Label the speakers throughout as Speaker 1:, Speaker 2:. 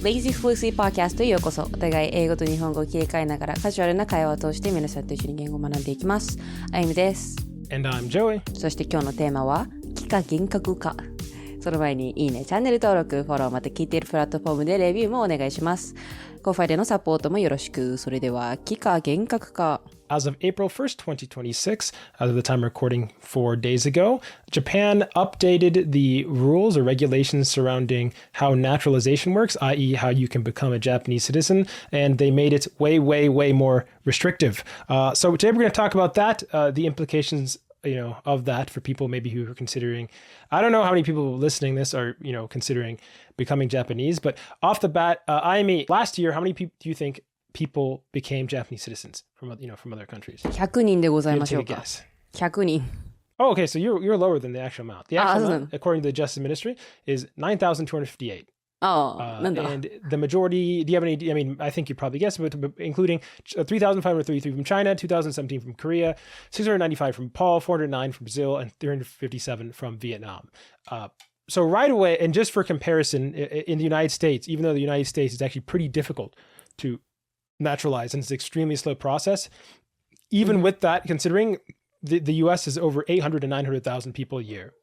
Speaker 1: Lazy Fluency Podcast へようこそ。お互い英語と日本語を切り替えながらカジュアルな会話を通して皆さんと一緒に言語を学んでいきます。あゆみです。
Speaker 2: And I'm Joey.
Speaker 1: そして今日のテーマは幾何幻覚化。その前にいいね、チャンネル登録、フォロー、また聞いているプラットフォームでレビューもお願いします。コファイでのサポートもよろしく。それでは幾何幻覚化。
Speaker 2: As of April 1st, 2026, as of the time recording 4 days ago, Japan updated the rules or regulations surrounding how naturalization works, i.e. how you can become a Japanese citizen, and they made it way, way, way more restrictive. So today we're going to talk about that, the implications of that for people maybe who are considering. I don't know how many people listening this are, considering becoming Japanese, but off the bat, IME, last year, how many people do you think people became Japanese citizens from other countries?
Speaker 1: 100人でございましょう
Speaker 2: Take a
Speaker 1: か。
Speaker 2: guess.
Speaker 1: 100人。
Speaker 2: Oh, okay, so you're lower than the actual amount. The actual amount, according to the Justice Ministry, is 9,258.
Speaker 1: なんだ。
Speaker 2: And the majority, do you have any, I mean, I think you probably guessed, but including 3,533 from China, 2,017 from Korea, 695 from Nepal, 409 from Brazil, and 357 from Vietnam. So right away, and just for comparison, in the United States, even though the United States is actually pretty difficult to naturalize and it's an extremely slow process, even with that, considering the US is over 800 to 900,000 people a year.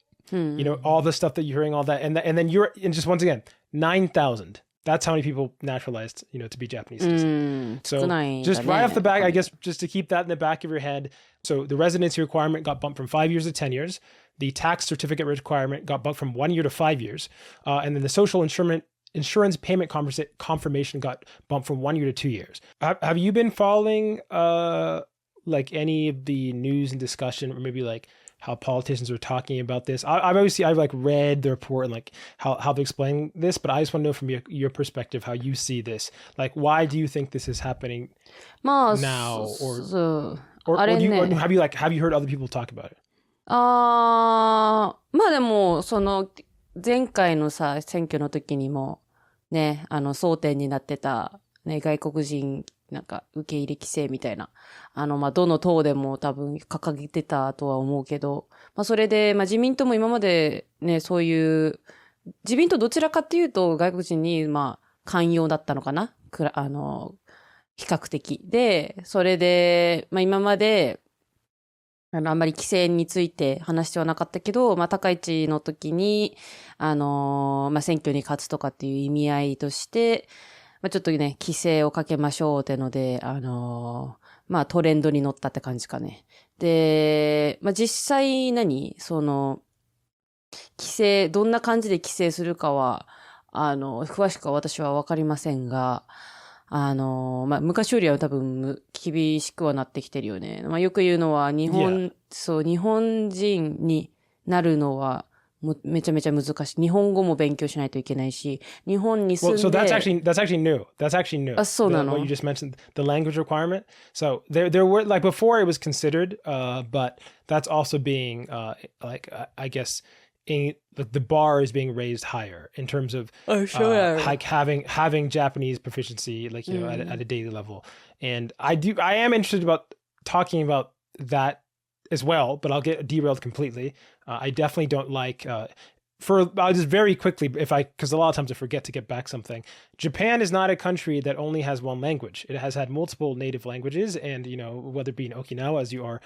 Speaker 2: All the stuff that you're hearing, all that, and then and just once again, 9,000. That's how many people naturalized, to be Japanese citizens. So just right off the bat, I guess, just to keep that in the back of your head. So the residency requirement got bumped from 5 years to 10 years. The tax certificate requirement got bumped from 1 year to 5 years. And then the social insurance payment confirmation got bumped from 1 year to 2 years. Have you been following like any of the news and discussion, or maybe like how politicians are talking about this? I've like read the report and like how they explain this, but I just want to know from your perspective how you see this. Like, why do you think this is happening now, or have you heard other people talk about it?
Speaker 1: まあでもその前回のさ選挙の時にもね争点になってたね外国人なんか受け入れ規制みたいなまあどの党でも多分掲げてたとは思うけど、まあそれでまあ自民党も今までねそういう自民党どちらかっていうと外国人にまあ寛容だったのかな比較的で、それでまあ今まであんまり規制について話してはなかったけど、まあ、高市の時に、まあ、選挙に勝つとかっていう意味合いとして、まあ、ちょっとね、規制をかけましょうってので、まあ、トレンドに乗ったって感じかね。で、まあ、実際規制、どんな感じで規制するかは、詳しくは私はわかりませんが、まあ、昔よりは多分厳しくはなってきてるよね。まあ、よく言うのは日本人になるのはめちゃめちゃ難しい。日本語も勉強しないといけないし、日本に住んで。
Speaker 2: Well, so that's actually new. That's actually new.
Speaker 1: そうなの?
Speaker 2: What you just mentioned, the language requirement. So there were like before it was considered, but that's also being I guess. The bar is being raised higher in terms of like having Japanese proficiency, like at a daily level. And I am interested about talking about that as well, but I'll get derailed completely. I definitely don't like I'll just very quickly, because a lot of times I forget to get back something. Japan is not a country that only has one language. It has had multiple native languages, and whether it be in Okinawa as you are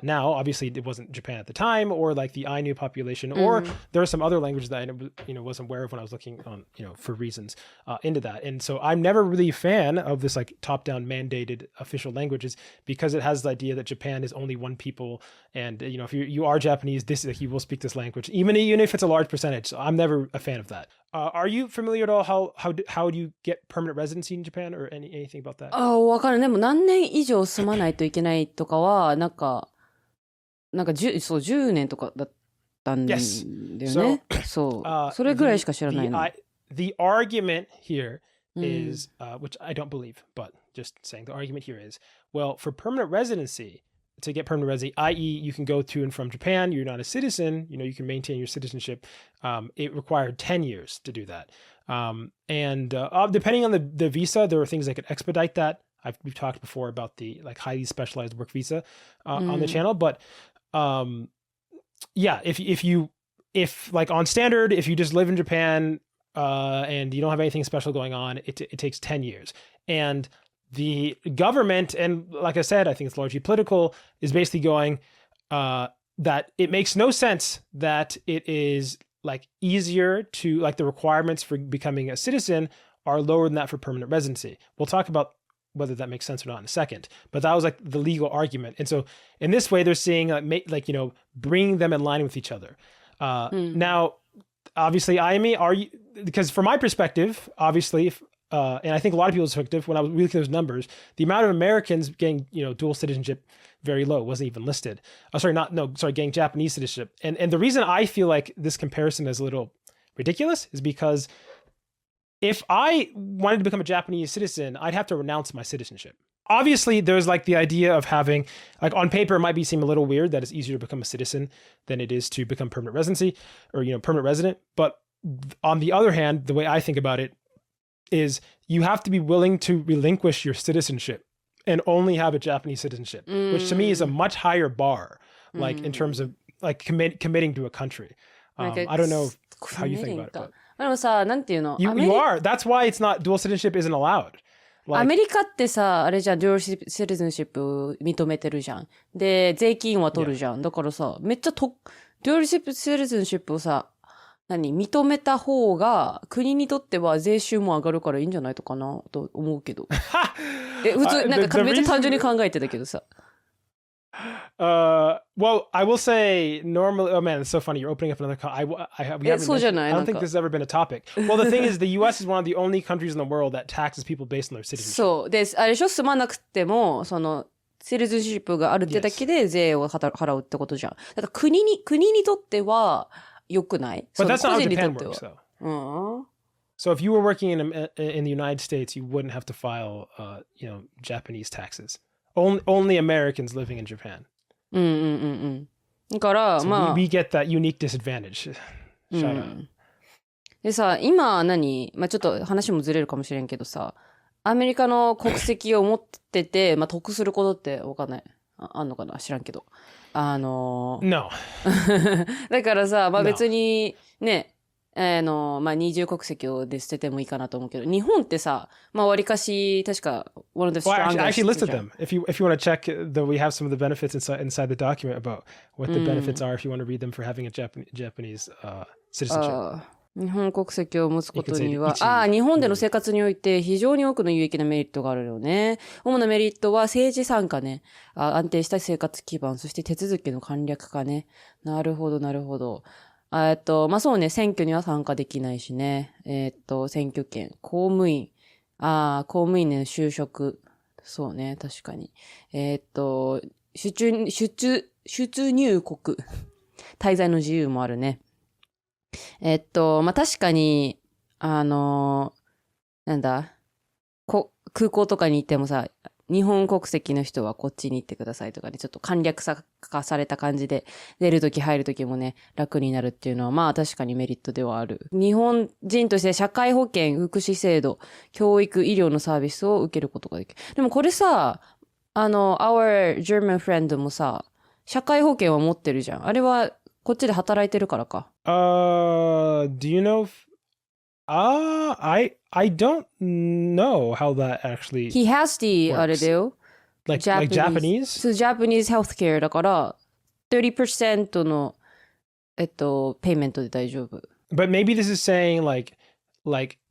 Speaker 2: now, obviously it wasn't Japan at the time, or like the Ainu population, or there are some other languages that I wasn't aware of when I was looking on for reasons into that. And so I'm never really a fan of this like top-down mandated official languages, because it has the idea that Japan is only one people, and if you are Japanese, you will speak this language, even if it's a large percentage. So I'm never a fan of that. Are you familiar at all how do you get permanent residency in Japan, or anything about that?
Speaker 1: わかる。でも何年以上住まないといけないとかはなんか10年とかだったんだよね。そう。それぐらいしか知らないの。
Speaker 2: The argument here is, which I don't believe, but just saying, the argument here is, well, for permanent residency, to get permanent residency, i.e. you can go to and from Japan, you're not a citizen, you can maintain your citizenship. It required 10 years to do that. And depending on the visa, there are things that could expedite that. We've talked before about the like highly specialized work visa on the channel, but yeah, if like on standard, if you just live in Japan and you don't have anything special going on, it takes 10 years. And the government, and like I said, I think it's largely political, is basically going that it makes no sense that it is like easier to, like, the requirements for becoming a citizen are lower than that for permanent residency. We'll talk about whether that makes sense or not in a second, but that was like the legal argument. And so in this way, they're seeing bringing them in line with each other. Now, obviously, because from my perspective, obviously, and I think a lot of people's perspective, when I was looking at those numbers, the amount of Americans getting, dual citizenship, very low, wasn't even listed. Getting Japanese citizenship. And the reason I feel like this comparison is a little ridiculous is because if I wanted to become a Japanese citizen, I'd have to renounce my citizenship. Obviously, there's like the idea of having, like, on paper, it might seem a little weird that it's easier to become a citizen than it is to become permanent residency or, permanent resident. But on the other hand, the way I think about it is you have to be willing to relinquish your citizenship and only have a Japanese citizenship, which to me is a much higher bar, like in terms of like committing to a country. I don't know how you think about it. But
Speaker 1: でもさ、なんていうの
Speaker 2: you are. That's why it's not, dual citizenship isn't allowed.
Speaker 1: アメリカってさ、あれじゃん、デュアルシティズンシップ認めてるじゃん。で、税金は取るじゃん。だからさ、めっちゃデュアルシティズンシップをさ、認めた方が、国にとっては税収も上がるからいいんじゃないとかな、と思うけど。普通、なんかめっちゃ単純に考えてたけどさ。
Speaker 2: Well, I will say normally. Oh man, it's so funny. You're opening up another. I don't think this has ever been a topic. Well, the thing is, the U.S. is one of the only countries in the world that taxes people based on their citizenship.
Speaker 1: そう。で、あれでしょ、住まなくても、シティズンシップがあるってだけで税を払うってことじゃん。だから国にとっては良くない？
Speaker 2: But that's not how Japan works, though. So if you were working in the United States, you wouldn't have to file, Japanese taxes. Only Americans living in Japan.
Speaker 1: だから、
Speaker 2: So
Speaker 1: まあ。
Speaker 2: we get that unique disadvantage. Shout out.
Speaker 1: でさ、今まあちょっと話もずれるかもしれんけどさ、アメリカの国籍を持ってて、まあ得することってわかんない。あんのかな知らんけど。
Speaker 2: No.
Speaker 1: だからさ、まあ別にね、まあ二重国籍を捨ててもいいかなと思うけど、日本ってさ、まあ割かし、確か、one of the
Speaker 2: Well, I
Speaker 1: strongest.
Speaker 2: actually listed them. If you want to check, though, we have some of the benefits inside the document about what the benefits are if you want to read them for having a Japanese citizenship.
Speaker 1: 日本国籍を持つことには、日本での生活において非常に多くの有益なメリットがあるよね。主なメリットは政治参加ね。安定した生活基盤、そして手続きの簡略化ね。なるほど、なるほど。まあそうね、選挙には参加できないしね。選挙権、公務員。公務員の就職。そうね、確かに。出入国。滞在の自由もあるね。まあ確かに、なんだ、空港とかに行ってもさ、日本国籍の人はこっちに行ってくださいとかね、ちょっと簡略化された感じで、出るとき入るときもね、楽になるっていうのは、まあ確かにメリットではある。日本人として社会保険、福祉制度、教育、医療のサービスを受けることができる。でもこれさ、our German friend もさ、社会保険は持ってるじゃん。あれは、こっちで働いてるからか。
Speaker 2: Do you know I don't know how that actually
Speaker 1: He has the,
Speaker 2: works.
Speaker 1: あれだよ。
Speaker 2: like Japanese?
Speaker 1: そう、Japanese healthcare だから、30% の、ペイメントで大丈夫。
Speaker 2: But maybe this is saying like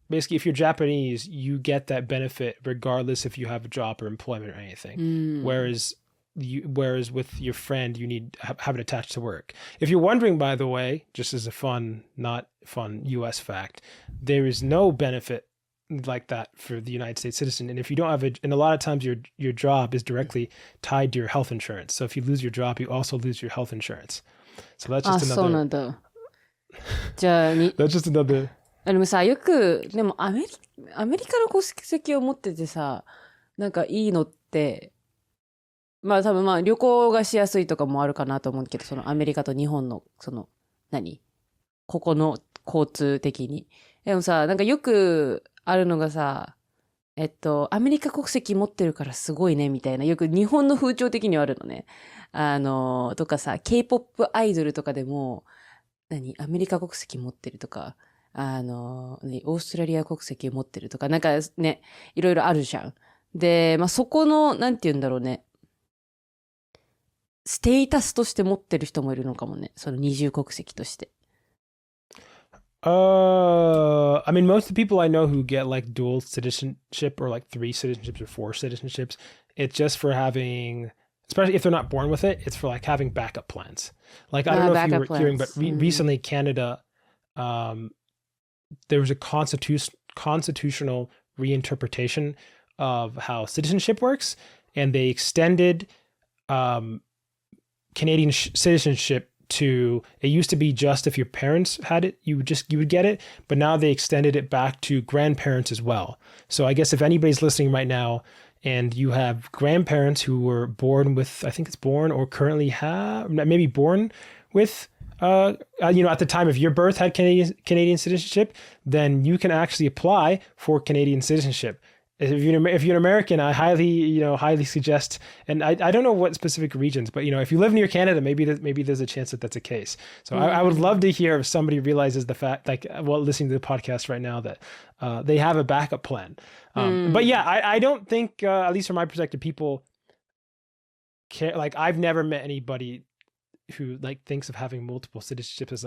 Speaker 2: basically if you're Japanese, you get that benefit regardless if you have a job or employment or anything. Whereas with your friend, you need have it attached to work. If you're wondering, by the way, just as a not fun U.S. fact, there is no benefit like that for the United States citizen. And if you don't have and a lot of times your job is directly tied to your health insurance. So if you lose your job, you also lose your health insurance. So that's just another.
Speaker 1: そうなんだ。じゃあ、
Speaker 2: That's just another.
Speaker 1: でもさ、でもアメリカの国籍を持っててさ、なんかいいのって、まあ多分まあ旅行がしやすいとかもあるかなと思うけど、そのアメリカと日本の、ここの交通的に。でもさ、なんかよくあるのがさ、アメリカ国籍持ってるからすごいね、みたいな。よく日本の風潮的にはあるのね。とかさ、K-POP アイドルとかでも、アメリカ国籍持ってるとか、オーストラリア国籍を持ってるとか、なんかね、いろいろあるじゃん。で、まあ、そこの、なんて言うんだろうね。ステータスとして持ってる人もいるのかもね。その二重国籍として。
Speaker 2: I mean, most of the people I know who get like dual citizenship or like 3 citizenships or 4 citizenships, it's just for having, especially if they're not born with it, it's for like having backup plans. Like, I don't know if you were hearing, but recently Canada, there was a constitutional reinterpretation of how citizenship works, and they extended Canadian citizenship to, it used to be just if your parents had it, you would get it, but now they extended it back to grandparents as well. So I guess if anybody's listening right now and you have grandparents who were born with, I think it's born or currently have, maybe born with, at the time of your birth had Canadian citizenship, then you can actually apply for Canadian citizenship. If you're an American, I highly suggest, and I don't know what specific regions, but if you live near Canada, maybe there's a chance that that's a case. So I would love to hear if somebody realizes the fact, like while listening to the podcast right now, that they have a backup plan. But yeah, I don't think, at least from my perspective, people care. Like, I've never met anybody who like thinks of having multiple citizenships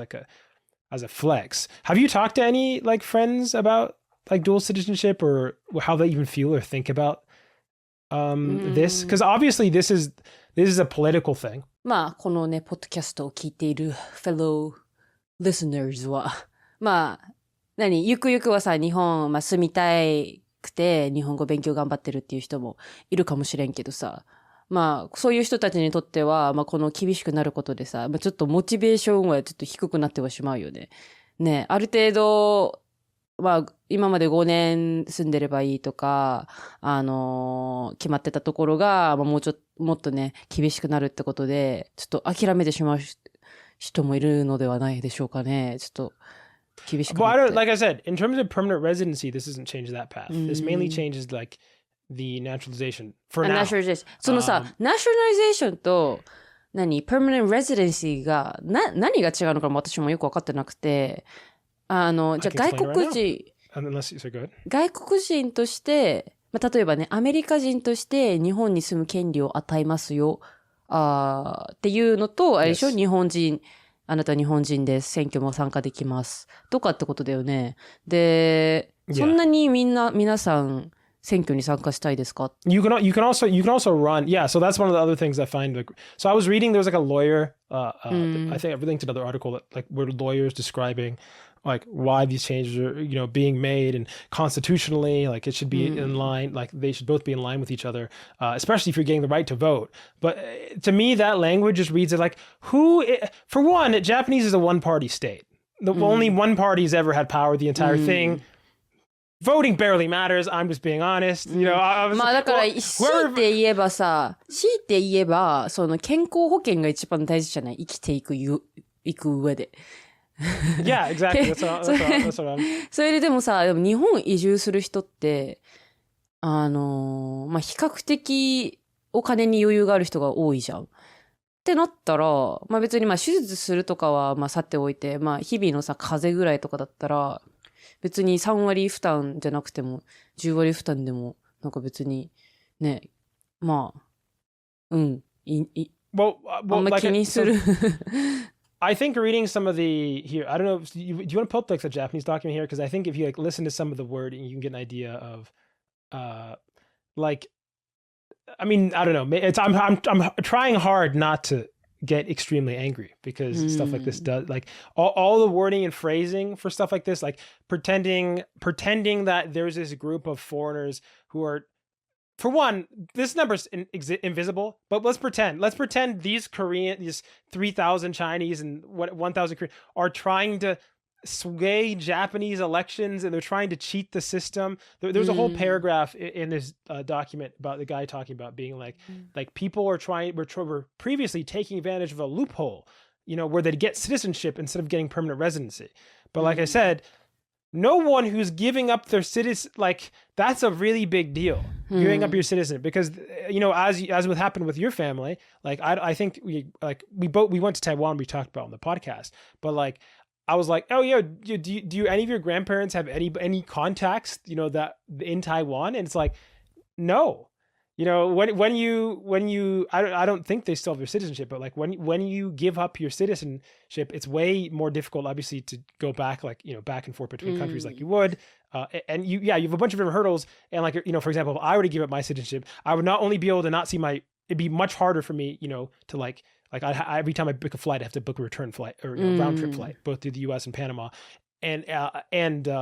Speaker 2: as a flex. Have you talked to any like friends about like dual citizenship or how they even feel or think about this? Because obviously this is a political thing.
Speaker 1: まあ、このね、ポッドキャストを聞いている fellow listeners は、まあ、ゆくゆくはさ、日本、まあ、住みたいくて、日本語勉強頑張ってるっていう人もいるかもしれんけどさ、まあ、そういう人たちにとっては、まあ、この厳しくなることでさ、まあ、ちょっとモチベーションはちょっと低くなってはしまうよね。ね、ある程度、まあ、今まで5年住んでればいいとか、決まってたところが、まあ、もっとね、厳しくなるってことで、ちょっと諦めてしまう人もいるのではないでしょうかね。ちょっと、厳しくなって。
Speaker 2: Well, like I said, in terms of permanent residency, this doesn't change that path. This mainly changes like the naturalization for now.
Speaker 1: Naturalization. そのさ、naturalization と、permanent residency が、何が違うのかも私もよくわかってなくて、じゃあ外国人として、まあ、例えばね、アメリカ人として日本に住む権利を与えますよ、っていうのと、あれでしょ、日本人、あなた日本人です、選挙も参加できます、とかってことだよね。で、そんなに皆さん、選挙に参加したいですか?
Speaker 2: You can also run. Yeah, so that's one of the other things I find. Like, so I was reading, there was like a lawyer, I think I've linked another article that like where lawyers describing like why these changes are, being made, and constitutionally, like it should be in line, like they should both be in line with each other, especially if you're getting the right to vote. But to me, that language just reads it like for one, Japanese is a one-party state. Only one party's ever had power, the entire thing. Voting barely matters. I'm just being honest.
Speaker 1: まあだから、強いて言えば、その健康保険が一番大事じゃない？生きていく上で。
Speaker 2: Yeah, exactly. That's what I'm...
Speaker 1: それででもさ、日本移住する人って、まあ比較的お金に余裕がある人が多いじゃん。ってなったら、まあ別にまあ手術するとかはまあ去っておいて、まあ日々のさ、風邪ぐらいとかだったら、別に3割負担じゃなくても、10割負担でも、なんか別に、ね、まあ、あんま気にする。
Speaker 2: I think reading some of the here, I don't know, do you want to pull up like the Japanese document here? Because I think if you like listen to some of the wording, you can get an idea of, like, I mean, I don't know. I'm trying hard not to get extremely angry because stuff like this does like all the wording and phrasing for stuff like this, like pretending that there's this group of foreigners who are, for one, this number's invisible, but let's pretend these 3,000 Chinese and 1,000 Korean are trying to sway Japanese elections, and they're trying to cheat the system. There's a whole paragraph in this document about the guy talking about being like people were previously taking advantage of a loophole, where they'd get citizenship instead of getting permanent residency. But like I said, no one who's giving up their citizen, like that's a really big deal, giving up your citizen, because as what happened with your family, like I think we went to Taiwan, we talked about on the podcast, but like I was like, oh yeah, do any of your grandparents have any contacts, that in Taiwan? And it's like, no. When you I don't think they still have their citizenship, but like when you give up your citizenship, it's way more difficult, obviously, to go back, like, back and forth between countries like you would. And you have a bunch of different hurdles. And like, for example, if I were to give up my citizenship, I would not only be able to not see it'd be much harder for me, to like every time I book a flight, I have to book a return flight or round trip flight, both through the U.S. and Panama, and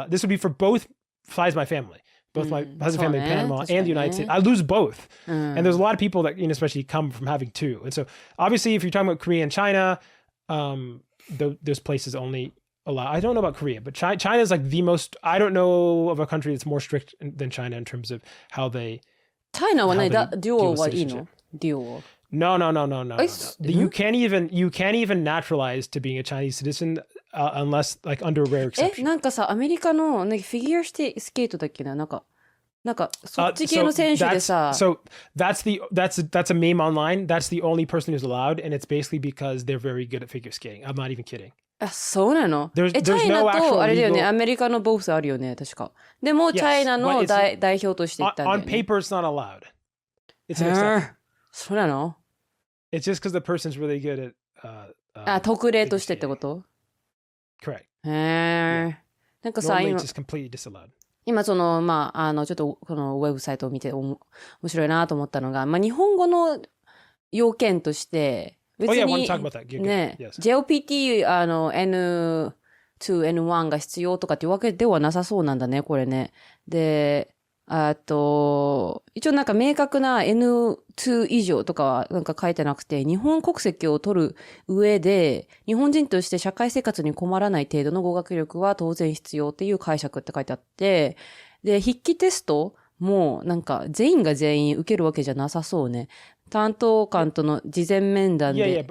Speaker 2: this would be for both sides of my family, both my husband's family in Panama and the United States. I lose both, and there's a lot of people that especially come from having two. And so obviously, if you're talking about Korea and China, those places only allow. I don't know about Korea, but China is like the most. I don't know of a country that's more strict than China in terms of how they.
Speaker 1: China はね、デュオはいいの？デュオ。
Speaker 2: No. You can't even naturalize to being a Chinese citizen unless like under rare exception.
Speaker 1: なんかさ、アメリカの、ね、フィギュアスケートだっけな、なんかそっち系の選手でさ。
Speaker 2: So that's a meme online. That's the only person who's allowed, and it's basically because they're very good at figure skating. I'm not even kidding.
Speaker 1: あ、そうなの？チャイ
Speaker 2: no
Speaker 1: ナとあれだよね、
Speaker 2: legal...
Speaker 1: アメリカのボースあるよね、確か。でも、チャイナの代表として言ったんだよね。
Speaker 2: On paper, it's not allowed. It's an exception.
Speaker 1: そうなの？
Speaker 2: It's just because the person's really good at
Speaker 1: 特例としてってこと？
Speaker 2: Correct.
Speaker 1: なんかさ、
Speaker 2: 今そ
Speaker 1: の、ちょっとこのウェブサイトを見て面白いなと思ったのが、日本語の要件として、別に、ね、JLPT、N2、N1 が必要とかっていうわけではなさそうなんだね、これね。で、一応なんか明確な N2 以上とかはなんか書いてなくて、日本国籍を取る上で、日本人として社会生活に困らない程度の語学力は当然必要っていう解釈って書いてあって、で、筆記テストもなんか全員が全員受けるわけじゃなさそうね。担当官との事前面談で。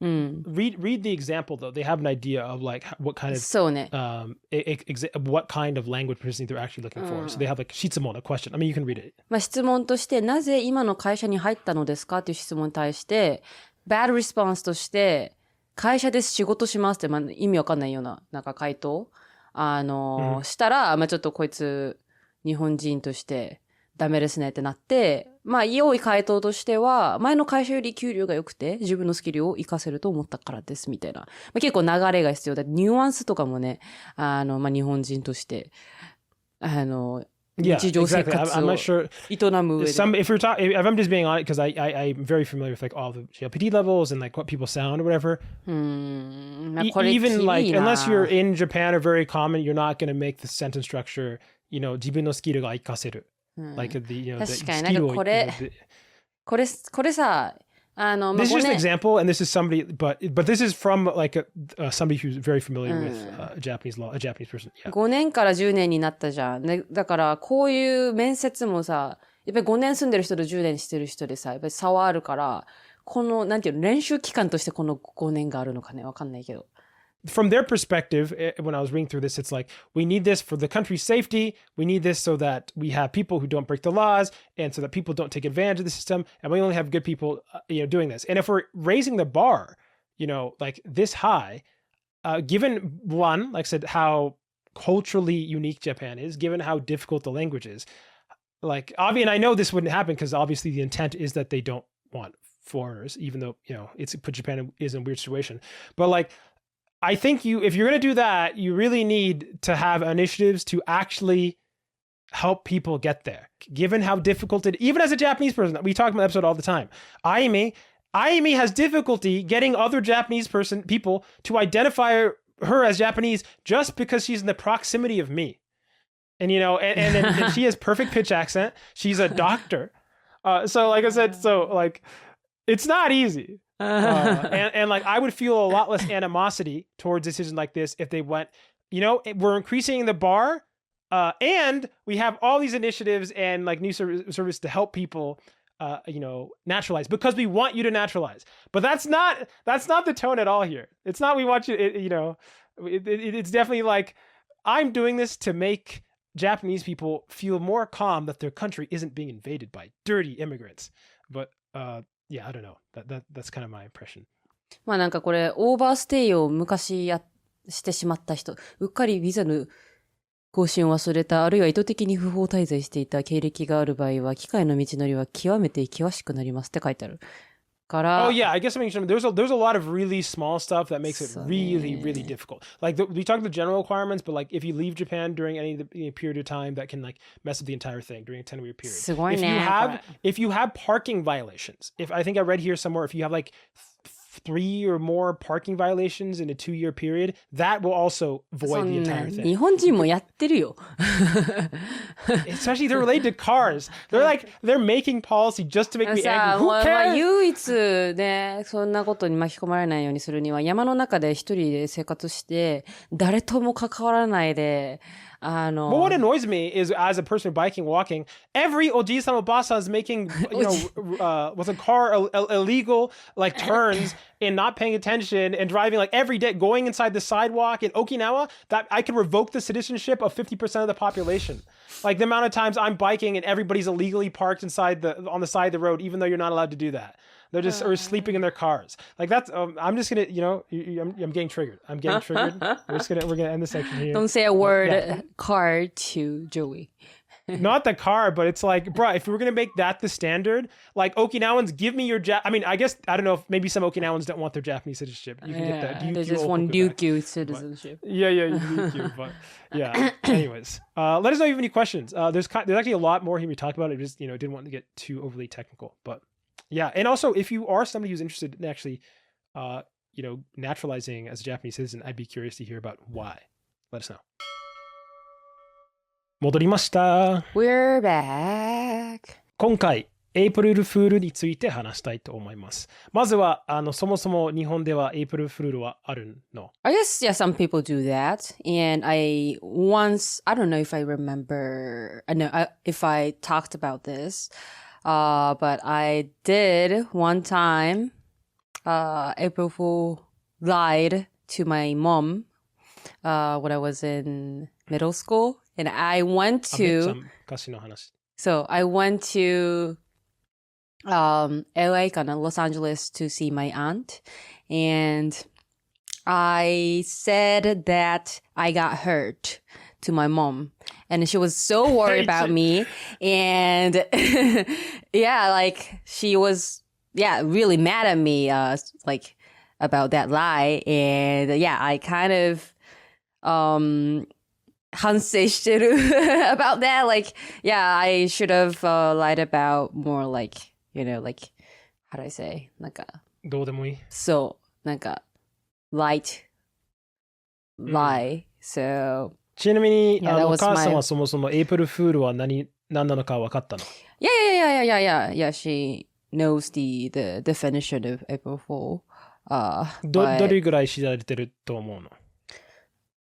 Speaker 2: Read the example though. They have an idea of like what kind of
Speaker 1: そうね。
Speaker 2: what kind of language person they're actually looking for. So they have like 質問 a question. I mean, you can read it.
Speaker 1: 質問としてなぜ今の会社に入ったのですかっていう質問に対して bad response として会社で仕事しますって、意味わかんないようななんか回答したら、ちょっとこいつ日本人としてダメですねってなって、良い回答としては、前の会社より給料が良くて、自分のスキルを活かせると思ったからです、みたいな。結構流れが必要だ。ニュアンスとかもね、日本人として、日常生活を営む上で。
Speaker 2: if I'm just being honest, because I'm very familiar with like all the JLPT levels and like what people sound or whatever. Even like, unless you're in Japan or very common, you're not going to make the sentence structure, 自分のスキルが活かせる。Like the,
Speaker 1: 確かになんかこれさ、
Speaker 2: this is just an example, and this is somebody, but this is from like somebody who's very familiar with Japanese law, a Japanese person.
Speaker 1: 5年から10年になったじゃん。ね、だからこういう面接もさ、やっぱり5年住んでる人と10年してる人でさ、やっぱり差はあるから、このなんていうの練習期間としてこの5年があるのかね、わかんないけど。
Speaker 2: From their perspective, when I was reading through this, it's like, we need this for the country's safety. We need this so that we have people who don't break the laws and so that people don't take advantage of the system. And we only have good people, doing this. And if we're raising the bar, like this high, given one, like I said, how culturally unique Japan is, given how difficult the language is, like, and I know this wouldn't happen because obviously the intent is that they don't want foreigners, even though, it's put Japan is in a weird situation. But like, I think if you're going to do that, you really need to have initiatives to actually help people get there. Given how difficult even as a Japanese person, we talk about the episode all the time. Ayumi has difficulty getting other Japanese people to identify her as Japanese just because she's in the proximity of me. And, and she has perfect pitch accent. She's a doctor. So like I said, it's not easy. And like I would feel a lot less animosity towards decisions like this if they went, we're increasing the bar, and we have all these initiatives and like new service to help people, naturalize because we want you to naturalize. But that's not the tone at all here. It's not we want you. It's definitely like I'm doing this to make Japanese people feel more calm that their country isn't being invaded by dirty immigrants. But I don't know. That's kind of my impression.
Speaker 1: なんかこれオーバーステイを昔してしまった人、うっかりビザの更新を忘れた、あるいは意図的に不法滞在していた経歴がある場合は、機械の道のりは極めて険しくなりますって書いてある。から、
Speaker 2: Oh yeah, I guess I mean there's a lot of really small stuff that makes it
Speaker 1: そうね。
Speaker 2: really difficult. Like we talked the general requirements, but like if you leave Japan during any period of time, that can like mess up the entire thing during a 10-year period.
Speaker 1: すごい
Speaker 2: If
Speaker 1: ね。
Speaker 2: you
Speaker 1: こ
Speaker 2: have
Speaker 1: れ
Speaker 2: if you have parking violations, if I think I read here somewhere, if you have like 3 or more parking violations in a 2-year period, that will also
Speaker 1: そ
Speaker 2: void the
Speaker 1: んな
Speaker 2: entire thing.
Speaker 1: 日本人もやってるよ。
Speaker 2: Especially they're related to cars. They're making policy just to make me
Speaker 1: さ
Speaker 2: angry.
Speaker 1: あ、
Speaker 2: Who
Speaker 1: まあ
Speaker 2: cares?
Speaker 1: 唯一ね、そんなことに巻き込まれないようにするには、山の中で一人で生活して、誰とも関わらないで、
Speaker 2: But what annoys me is, as a person biking, walking, every Oji-san Obasa is making, what's a car illegal like turns and not paying attention and driving like every day, going inside the sidewalk in Okinawa. That I could revoke the citizenship of 50% of the population. Like the amount of times I'm biking and everybody's illegally parked on the side of the road, even though you're not allowed to do that. They're just or sleeping in their cars. Like that's. I'm just gonna, I'm getting triggered. I'm getting triggered. We're gonna end the section here.
Speaker 1: Don't say a word
Speaker 2: Yeah.
Speaker 1: car to Joey.
Speaker 2: Not the car, but it's like, bro, if we were gonna make that the standard, like Okinawans, give me your I mean, I guess I don't know if maybe some Okinawans don't want their Japanese citizenship. You can get that.
Speaker 1: They just want Ryukyu citizenship.
Speaker 2: Yeah, Ryukyu, but yeah. Anyways, let us know if you have any questions. There's actually a lot more here we talked about. I just didn't want to get too overly technical, but yeah. And also, if you are somebody who's interested in actually, naturalizing as a Japanese citizen, I'd be curious to hear about why. Let us know. 戻りました。
Speaker 1: We're back.
Speaker 2: 今回、エイプリルフールについて話したいと思います。まずは、そもそも日本ではエイプリルフールはあるの？
Speaker 1: I guess, yeah, some people do that. And I don't know if I remember, if I talked about this, but I did one time, April Fool lied to my mom, when I was in middle school. And I went
Speaker 2: めっちゃ
Speaker 1: to,
Speaker 2: 昔の話。
Speaker 1: so I went to, LA, Los Angeles to see my aunt. And I said that I got hurt to my mom. And she was so worried about me. And yeah, like she was, really mad at me, like about that lie. And yeah, I kind of, 反省してる about that. Like, yeah, I should have lied about more like, like, how do I say? なんか、
Speaker 2: どうでもいい。
Speaker 1: そう、なんか、light lie. So,
Speaker 2: ちなみに、
Speaker 1: Yeah, that
Speaker 2: お
Speaker 1: was
Speaker 2: 母さん
Speaker 1: my-
Speaker 2: はそもそもエイプリルフールは何なのか分かったの？
Speaker 1: yeah, she knows the definition of April Fool.
Speaker 2: ど
Speaker 1: but
Speaker 2: れぐらい知られてると思うの？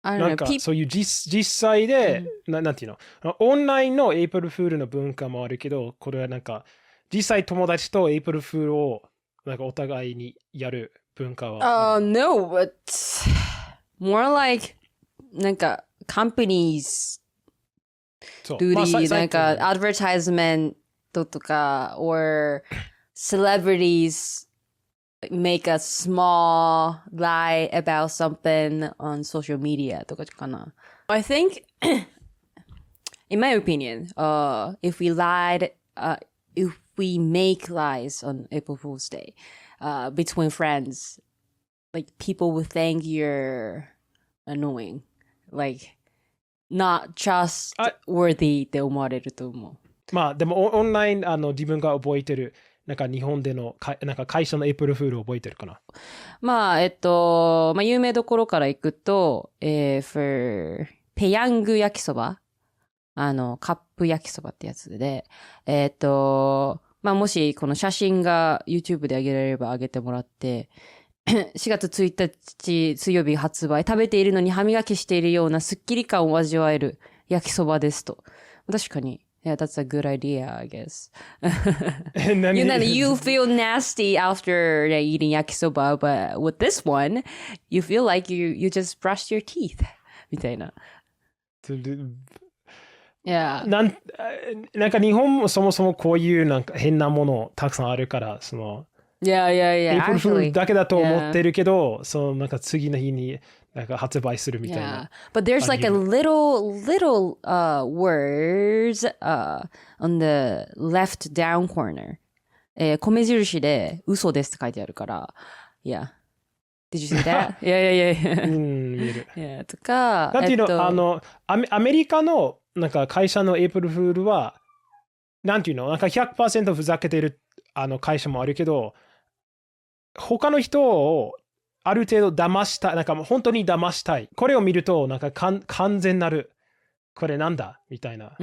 Speaker 1: I
Speaker 2: な
Speaker 1: don't
Speaker 2: ん
Speaker 1: know.
Speaker 2: かそういう実際で、なんていうの、オンラインのエイプリルフールの文化もあるけど、これはなんか実際友達とエイプリルフールをなんかお互いにやる文化は。
Speaker 1: No, but more like なんか companies
Speaker 2: そう
Speaker 1: do
Speaker 2: まあ
Speaker 1: the
Speaker 2: さ
Speaker 1: なんか
Speaker 2: 最
Speaker 1: advertisement とか or celebrities make a small lie about something on social media とかかな。I think, in my opinion, if we lied, if we make lies on April Fool's Day, between friends, like people will think you're annoying, like not just worthy って思われると思う。
Speaker 2: まあでもオンライン自分が覚えてるなんか日本でのなんか会社のエイプリルフール覚えてるかな？
Speaker 1: まあ、有名どころから行くと、for ペヤング焼きそば、カップ焼きそばってやつで、まあ、もしこの写真が YouTube で上げられれば上げてもらって、4月1日水曜日発売、食べているのに歯磨きしているようなスッキリ感を味わえる焼きそばですと。確かに。Yeah, that's a good idea, I guess. You feel nasty after eating yakisoba, but with this one, you feel like you just brushed your teeth. みたいな。Yeah.
Speaker 2: なんか日本もそもそもこういうなんか変なものたくさんあるから、
Speaker 1: Yeah, yeah,
Speaker 2: エ
Speaker 1: yeah.
Speaker 2: イプルフール
Speaker 1: Actually,
Speaker 2: だけだと思
Speaker 1: yeah.
Speaker 2: ってるけど、そのなんか次の日になんか発売するみたい
Speaker 1: Yeah.
Speaker 2: な。
Speaker 1: But there's like a little words on the left down corner. 米印で嘘ですって書いてあるから。Yeah. Did you see that? Yeah, yeah,
Speaker 2: う
Speaker 1: yeah.
Speaker 2: ん、見える。
Speaker 1: yeah. とか、
Speaker 2: なんていうの、アメリカのなんか会社のエイプルフールは、なんていうの、なんか 100% ふざけてる会社もあるけど、他の人をある程度騙したい、なんかもう本当に騙したい。これを見ると、なんか完全なる、これなんだみたいな。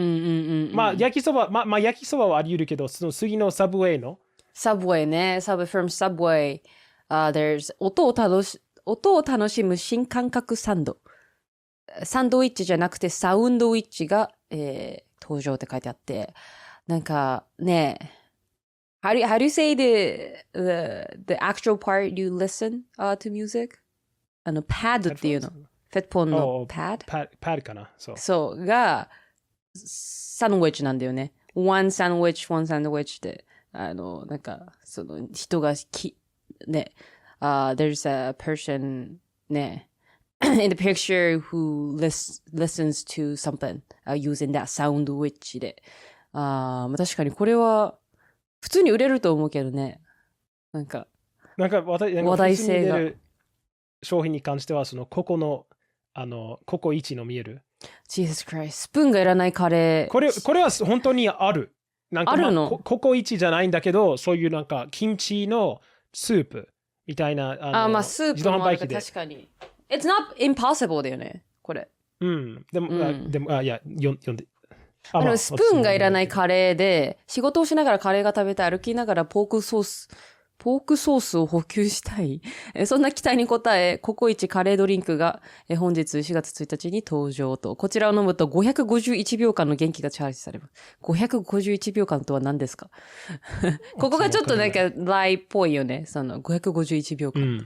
Speaker 2: まあ、焼きそば、まあ、焼きそばはあり得るけど、その次のサブウェイの。
Speaker 1: Subway ね。from Subway. There's 音を楽しむ新感覚サンド。サンドイッチじゃなくてサウンドウィッチが、登場って書いてあって。なんかね、how do you say the actual part you listen to music? パッドっていうの。フェットポンのパッド
Speaker 2: パッドかな。
Speaker 1: そうが、サンドウィッチなんだよね。one sandwich で。なんか、その人がね、there's a person ね、in the picture who listens to something using that sandwich で。確かにこれは普通に売れると思うけどね。なんか話題性が。
Speaker 2: 商品に関しては、そのココイチの見える。
Speaker 1: Jesus Christ。スプーンがいらないカレー。
Speaker 2: これは本当にある。なんか、
Speaker 1: あるの？
Speaker 2: ココイチじゃないんだけど、そういうなんか、キムチのスープみたいな。
Speaker 1: まあ、スープもあるか確かに。It's not impossible だよね、これ。
Speaker 2: うん。でも、いや、読んで。
Speaker 1: スプーンがいらないカレーで、仕事をしながらカレーが食べたい、歩きながらポークソースを補給したい。そんな期待に応え、ココイチカレードリンクが本日4月1日に登場と。こちらを飲むと551秒間の元気がチャージされます。551秒間とは何ですか？ここがちょっとなんかライっぽいよね。その551秒間。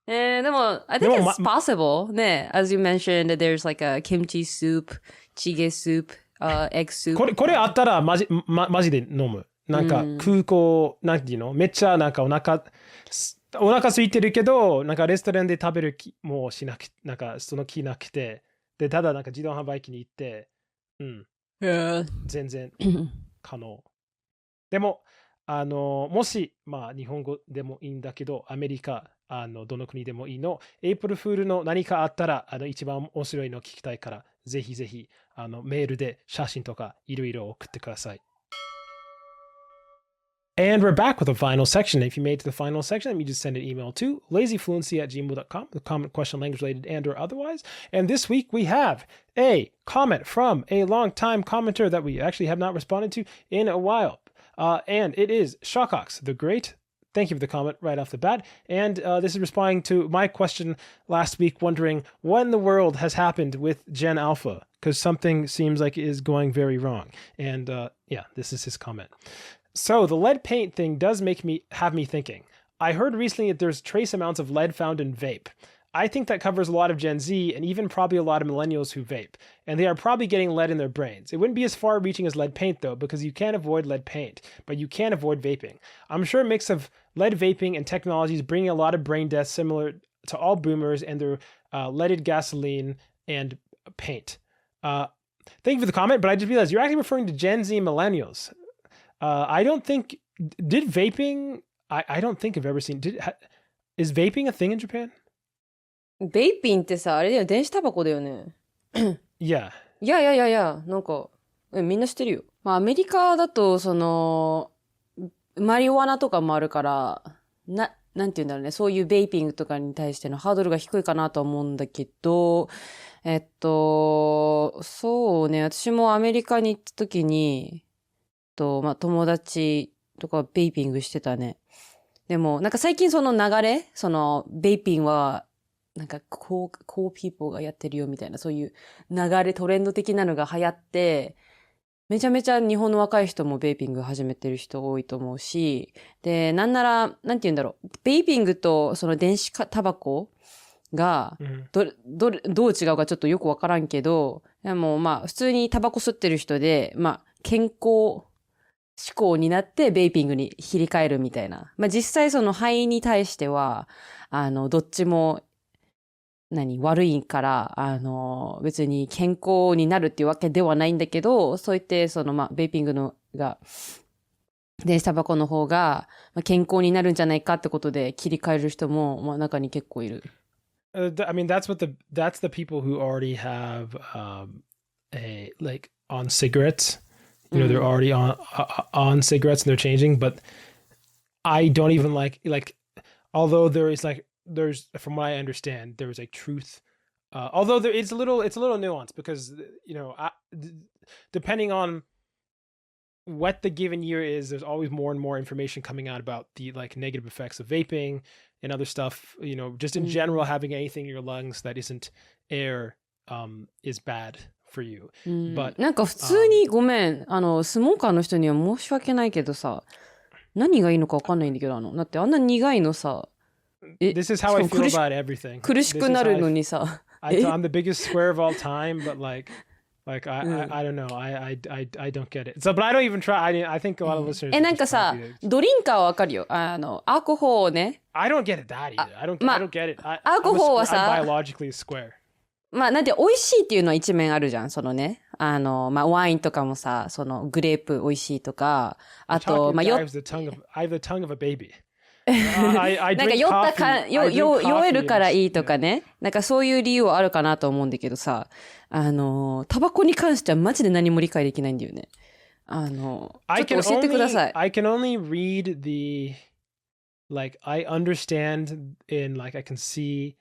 Speaker 1: でも、I think it's possible. ね、as you mentioned, there's like a kimchi soup, チゲスープ、egg soup.
Speaker 2: これあったらマジで飲む。なんか空港、なんていうのめっちゃなんかお腹空いてるけど、なんかレストランで食べる気もしなくて、なんかその気なくて、で、ただなんか自動販売機に行って、全然可能。でも、もし、まあ日本語でもいいんだけど、アメリカ、どの国でもいいの、エイプルフールの何かあったら、一番面白いの聞きたいから、ぜひぜひ、メールで写真とかいろいろ送ってください。And we're back with the final section. If you made it to the final section, you just send an email to lazyfluency@gmail.com with comment, question, language related, and or otherwise. And this week we have a comment from a long-time commenter that we actually have not responded to in a while. And it is Shawcox the Great. Thank you for the comment right off the bat. And this is responding to my question last week, wondering what in the world has happened with Gen Alpha, because something seems like it is going very wrong. And yeah, this is his comment. So the lead paint thing does have me thinking. I heard recently that there's trace amounts of lead found in vape. I think that covers a lot of Gen Z and even probably a lot of millennials who vape, and they are probably getting lead in their brains. It wouldn't be as far-reaching as lead paint though, because you can't avoid lead paint, but you can avoid vaping. I'm sure a mix of lead vaping and technology is bringing a lot of brain death similar to all boomers and their leaded gasoline and paint. Thank you for the comment, but I just realized you're actually referring to Gen Z millennials. I don't think did vaping. I don't think I've ever seen. Is vaping a thing in Japan?
Speaker 1: ベイピンってさ、あれだよ、電子タバコだよね。
Speaker 2: Yeah.
Speaker 1: いや、なんか、みんな知ってるよ。まあ、アメリカだと、マリワナとかもあるから、なんて言うんだろうね、そういうベイピングとかに対してのハードルが低いかなと思うんだけど、そうね、私もアメリカに行った時に、まあ、友達とかベイピングしてたね。でも、なんか最近その流れ、ベイピンは、なんか、コーピーポーがやってるよみたいな、そういう流れ、トレンド的なのが流行って、めちゃめちゃ日本の若い人もベイピング始めてる人多いと思うし、で、なんなら、なんて言うんだろう、ベイピングとその電子タバコが、どう違うかちょっとよくわからんけど、でもまあ、普通にタバコ吸ってる人で、まあ、健康考になってベイピングに切り替えるみたいな。まあ実際その肺に対しては、どっちも、悪いから、別に健康になるっていうわけではないんだけど、そう言って、ベイピング電子タバコの方が、健康になるんじゃないかってことで切り替える人も、中に結構いる。
Speaker 2: I mean, that's the people who already have on cigarettes. You know, they're already on cigarettes and they're changing. But I don't even like although there's from what I understand, there is a truth. Although it's a little nuanced because depending on what the given year is, there's always more and more information coming out about the negative effects of vaping and other stuff. Just in general, having anything in your lungs that isn't air is bad for you. But
Speaker 1: なんか普通に、ごめん、スモーカーの人には申し訳ないけどさ、何がいいのかわかんないんだけど、だってあんな苦いのさ、
Speaker 2: this is how I feel about everything.
Speaker 1: 苦しくなるのにさ。
Speaker 2: I'm the biggest square of all time, but I don't know. I don't get it. So, but I don't even try. I think a lot of listeners.
Speaker 1: なんかさ、ドリンカーはわかるよ。アルコホーね。
Speaker 2: I don't get it that either. I don't get it.
Speaker 1: アルコホーはさ、
Speaker 2: I'm biologically a square.
Speaker 1: なんで美味しいっていうのは一面あるじゃん。ワインとかもさ、グレープ美味しいとか、あと、
Speaker 2: I have the tongue of a baby.
Speaker 1: なんか酔えるからいいとかね。なんかそういう理由はあるかなと思うんだけどさ、タバコに関してはマジで何も理解できないんだよね。ちょっと教えてください。
Speaker 2: I can only read I understand and I can see,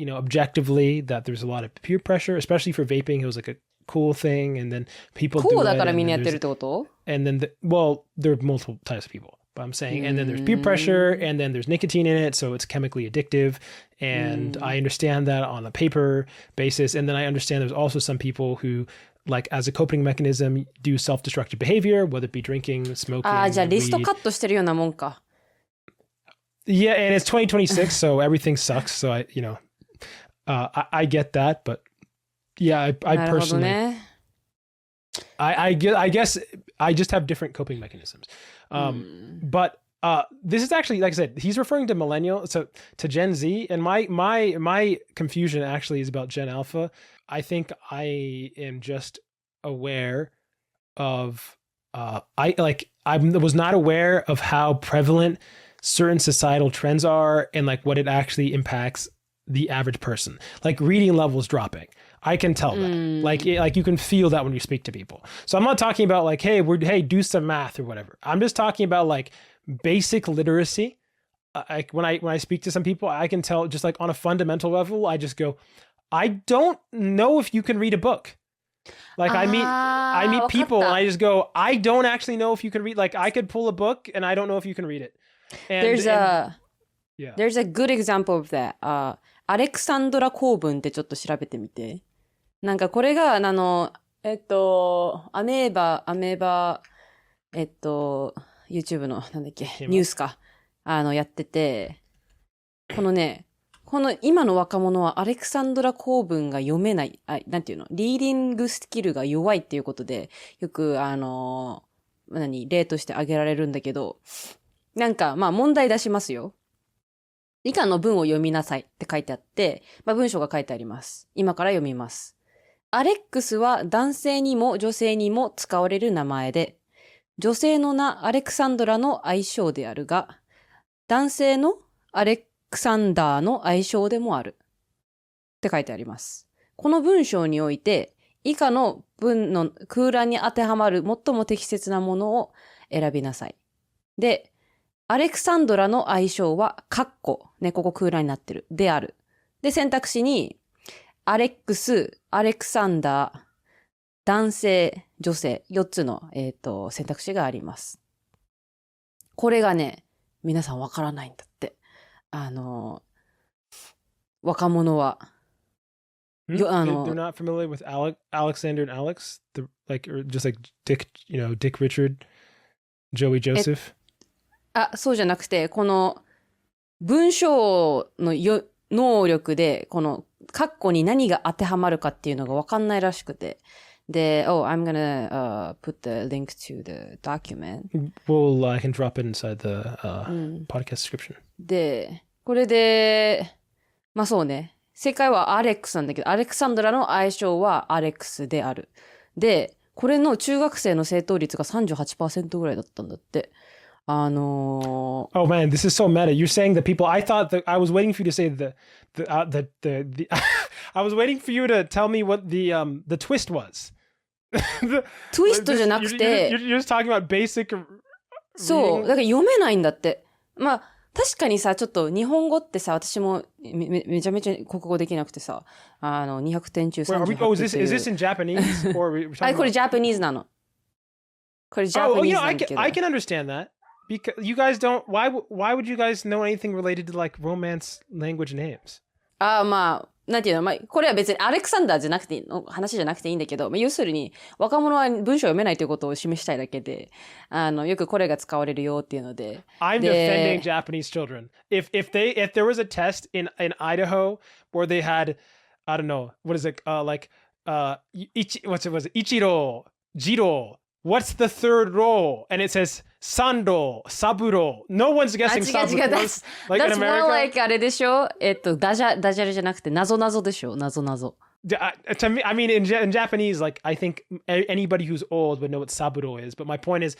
Speaker 2: objectively that there's a lot of peer pressure, especially for vaping. It was a cool thing, and then people do it.
Speaker 1: こうだからみんなやってるってこと？
Speaker 2: And then, there are multiple types of people. But I'm saying, and then there's peer pressure, and then there's nicotine in it, so it's chemically addictive. And I understand that on a paper basis. And then I understand there's also some people who, as a coping mechanism, do self-destructive behavior, whether it be drinking, smoking.
Speaker 1: じゃあリストカットしてるようなもんか。
Speaker 2: Yeah, and it's 2026, so everything sucks. So I get that, but yeah, I personally, I guess I just have different coping mechanisms. But this is actually, like I said, he's referring to millennial, so to Gen Z, and my confusion actually is about Gen Alpha. I think I am just aware of I was not aware of how prevalent certain societal trends are and what it actually impacts the average person. Reading levels dropping. I can tell that. You can feel that when you speak to people. So I'm not talking about hey, do some math or whatever. I'm just talking about basic literacy. When I speak to some people, I can tell just on a fundamental level, I just go, I don't know if you can read a book. I meet people and I just go, I don't actually know if you can read. I could pull a book and I don't know if you can read it.
Speaker 1: There's a good example of that. アレクサンドラ公文ってちょっと調べてみて。なんかこれが、アメーバ、YouTube の、なんだっけ、ニュースか、やってて、この今の若者はアレクサンドラ公文が読めない、なんていうの、リーディングスキルが弱いっていうことで、よく、例として挙げられるんだけど、なんか、問題出しますよ。以下の文を読みなさいって書いてあって、文章が書いてあります。今から読みます。アレックスは男性にも女性にも使われる名前で、女性の名アレクサンドラの愛称であるが、男性のアレクサンダーの愛称でもある。って書いてあります。この文章において、以下の文の空欄に当てはまる最も適切なものを選びなさい。で、アレクサンドラの愛称は、カッコ、ここ空欄になってる、である。で、選択肢に、アレックス、アレクサンダー、男性、女性、4つの、選択肢があります。これがね、皆さんわからないんだって。若者は。
Speaker 2: They're not familiar with Alexander and Alex? Or just Dick Richard, Joey Joseph?
Speaker 1: そうじゃなくて、この文章の能力で、この括弧に何が当てはまるかっていうのがわかんないらしくて。で、I'm gonna put the link to the document.
Speaker 2: I can drop it inside the podcast description.
Speaker 1: で、これで、まあそうね。正解はアレックスなんだけど、アレクサンドラの愛称はアレックスである。で、これの中学生の正答率が 38% ぐらいだったんだって。
Speaker 2: Oh man, this is so meta. You're saying that people. I thought that I was waiting for you to say the I was waiting for you to tell me what the twist was.
Speaker 1: ツイストじゃなくて、
Speaker 2: you're just talking about basic.
Speaker 1: そう、だから読めないんだって。まあ、確かにさ、ちょっと日本語ってさ、私もめちゃめちゃ国語できなくてさ、200点中38点。
Speaker 2: Oh, is this in Japanese? Or
Speaker 1: これジャパニーズなの。これジャパニーズなんだけど。
Speaker 2: I can understand that. Because you guys don't. Why would you guys know anything related to like romance language names?
Speaker 1: まあ、なんていうの、まあ、これは別にアレクサンダーじゃなくての話じゃなくていいんだけど、まあ、要するに若者は文章を読めないということを示したいだけで、よくこれが使われるよっていうので。
Speaker 2: I'm defending Japanese children. If there was a test in Idaho where they had, I don't know, what is it? Ichiro, Jiro. What's the third roll? And it says Sando, Saburo. No one's guessing Saburo.
Speaker 1: That's more like あれでしょダジャレじゃなくて、なぞなぞでしょなぞなぞ。
Speaker 2: To me, I mean, in Japanese, like, I think anybody who's old would know what Saburo is. But my point is,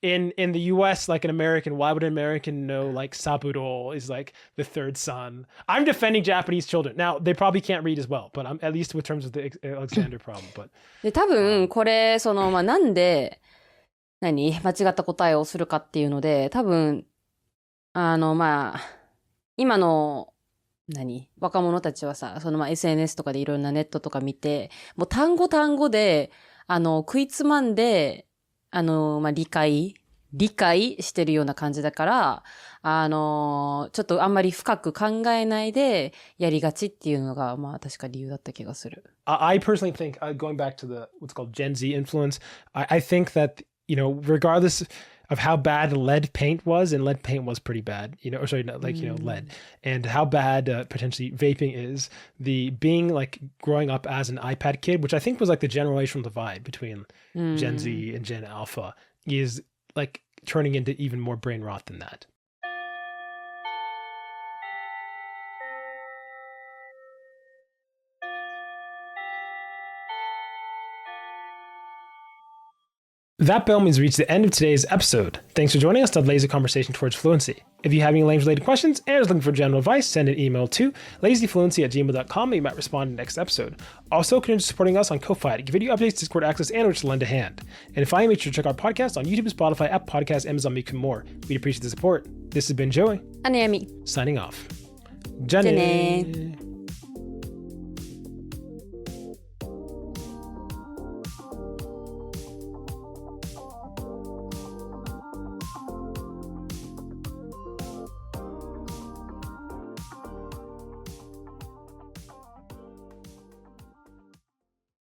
Speaker 2: in the US, like an American, why would an American know like Saburo is like the third son? I'm defending Japanese children. Now, they probably can't read as well, but I'm at least in terms of the Alexander problem. But
Speaker 1: で、多分これまあなんで間違った答えをするかっていうので、多分まあ今の若者たちはさ、まあ SNS とかでいろんなネットとか見て、もう単語で食いつまんでまあ、理解してるような感じだから、ちょっとあんまり深く考えないでやりがちっていうのが、まあ確か理由だった気がする。
Speaker 2: I personally think, going back to the, what's called Gen Z influence, I think that, you know, regardless of how bad lead paint was, and lead paint was pretty bad, you know, or sorry, not like, you know, lead, and how bad potentially vaping is, being like growing up as an iPad kid, which I think was like the generational divide between Gen Z and Gen Alpha, is like turning into even more brain rot than that. That bell means we reached the end of today's episode. Thanks for joining us to lazy conversation towards fluency. If you have any language-related questions and are looking for general advice, send an email to lazyfluency@gmail.com and you might respond in the next episode. Also, consider supporting us on Ko-Fi to give video updates, Discord access, and which to lend a hand. And finally, make sure to check our podcast on YouTube, Spotify, Apple Podcasts, Amazon Music, and more. We'd appreciate the support. This has been Joey.
Speaker 1: Anayami.
Speaker 2: Signing off. Jane.